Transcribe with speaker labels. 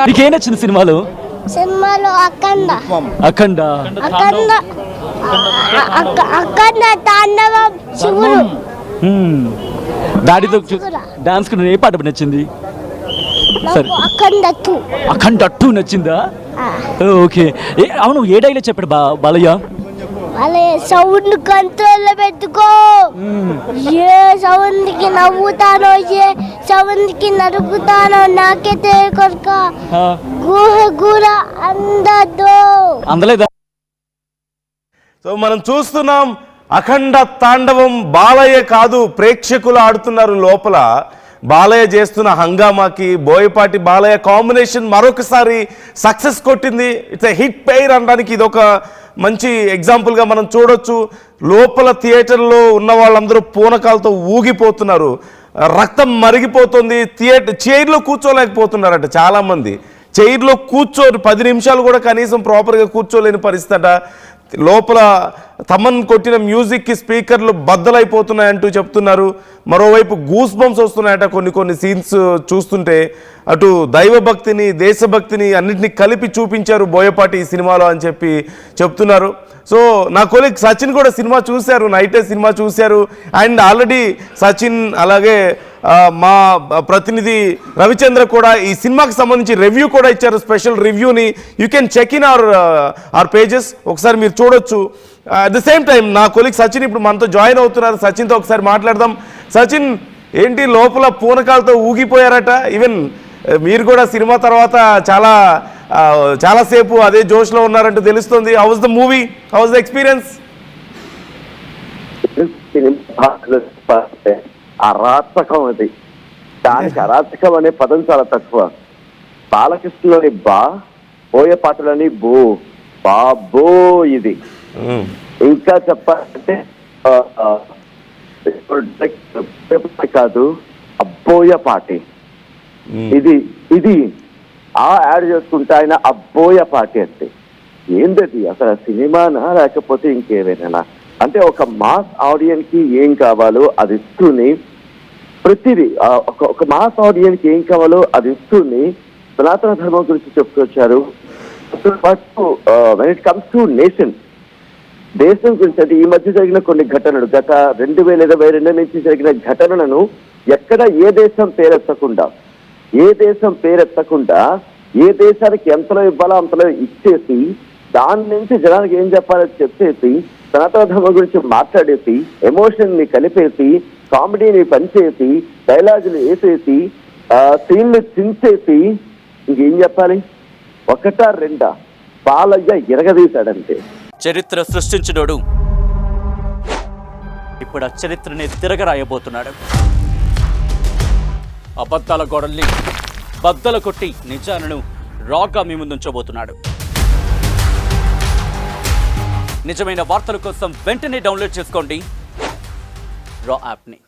Speaker 1: నీకేం నచ్చింది సినిమాలో?
Speaker 2: అఖండ
Speaker 1: అఖండ
Speaker 2: అఖండ అఖండ తాండవం శివుడు
Speaker 1: డాడీతో డాన్స్ ఏ పాట నచ్చింది? సరే అఖండ 2 నచ్చిందా? ఓకే. అవును, ఏ డైలాగ్ చెప్పాడు బాలయ్య?
Speaker 2: సౌండ్ కంట్రోల్ లో పెట్టుకో, ఏ సౌండ్ కి నవ్వుతానో ఏ సౌండ్ కి నరుకుతానో నాకే తెలియక గుహ గుర అందలేదా?
Speaker 3: సో మనం చూస్తున్నాం అఖండ తాండవం. బాలయ్య కాదు, ప్రేక్షకులు ఆడుతున్నారు లోపల. బాలయ్య చేస్తున్న హంగామాకి బోయపాటి బాలయ్య కాంబినేషన్ మరొకసారి సక్సెస్ కొట్టింది. ఇట్స్ ఎ హిట్ పెయిర్ అనడానికి ఇది ఒక మంచి ఎగ్జాంపుల్గా మనం చూడొచ్చు. లోపల థియేటర్లో ఉన్న వాళ్ళందరూ పూనకాలతో ఊగిపోతున్నారు, రక్తం మరిగిపోతుంది. చైర్లో కూర్చోలేకపోతున్నారట చాలామంది. చైర్లో 10 నిమిషాలు కూడా కనీసం ప్రాపర్గా కూర్చోలేని పరిస్థితి అట. లోపల తమన్ కొట్టిన మ్యూజిక్కి స్పీకర్లు బద్దలైపోతున్నాయంటూ చెప్తున్నారు. మరోవైపు గూస్ బంప్స్ వస్తున్నాయట కొన్ని సీన్స్ చూస్తుంటే. అటు దైవభక్తిని దేశభక్తిని అన్నింటినీ కలిపి చూపించారు బోయపాటి ఈ సినిమాలో అని చెప్పి చెప్తున్నారు. సో నా కొలీగ్ సచిన్ కూడా సినిమా చూశారు, నైటే సినిమా చూశారు. అండ్ ఆల్రెడీ సచిన్ అలాగే మా ప్రతినిధి రవిచంద్ర కూడా ఈ సినిమాకి సంబంధించి రివ్యూ కూడా ఇచ్చారు, స్పెషల్ రివ్యూని. You can check in our pages, ఒకసారి మీరు చూడొచ్చు. అట్ ద సేమ్ టైం నా కొలీగ్ సచిన్ ఇప్పుడు మనతో జాయిన్ అవుతున్నారు. సచిన్తో ఒకసారి మాట్లాడదాం. సచిన్, ఏంటి లోపల పూనకాలతో ఊగిపోయారట? ఈవెన్ మీరు కూడా సినిమా తర్వాత చాలాసేపు అదే జోష్లో ఉన్నారంటూ తెలుస్తుంది. How was the movie, how was the experience?
Speaker 4: అరాచకం అది. దానికి అరాచకం అనే పదం చాలా తక్కువ. బాలకృష్ణలోని బోయపాటలోని బాబో ఇది. ఇంకా చెప్పాలంటే కాదు, అబ్బోయపాటి ఇది యాడ్ చేసుకుంటే ఆయన అబ్బోయపాటి అంటే ఏంటది? అసలు సినిమానా లేకపోతే ఇంకేమైనా? అంటే ఒక మాస్ ఆడియన్స్ కి ఏం కావాలో అది ఇస్తూనే, ప్రతిదీ ఒక మాస్ ఆడియన్స్ కి ఏం కావాలో అది ఇస్తూనే సనాతన ధర్మం గురించి చెప్పుకొచ్చారు. When it comes to nation, దేశం గురించి అంటే ఈ మధ్య జరిగిన కొన్ని ఘటనలు, గత 2022 నుంచి జరిగిన ఘటనలను ఎక్కడ ఏ దేశం పేరెత్తకుండా ఏ దేశానికి ఎంతలో ఇవ్వాలో అంతలో ఇచ్చేసి, దాని నుంచి జనానికి ఏం చెప్పాలో చెప్పేసి, సనాతన ధర్మం గురించి మాట్లాడేసి, ఎమోషన్ ని కలిపేసి, కామెడీని పనిచేసి, డైలాగులు వేసేసి, సీన్లు చించేసి, ఇంకేం చెప్పాలి? 1-2 బాలయ్య ఎరగదీశాడంటే.
Speaker 1: చరిత్ర సృష్టించినోడు ఇప్పుడు ఆ చరిత్రని తిరగరాయబోతున్నాడు. అబద్ధాల గోడల్ని బద్దలు కొట్టి నిజాలను రాగా మీ ముందుంచబోతున్నాడు. నిజమైన వార్తల కోసం వెంటనే డౌన్లోడ్ చేసుకోండి రా యాప్ని.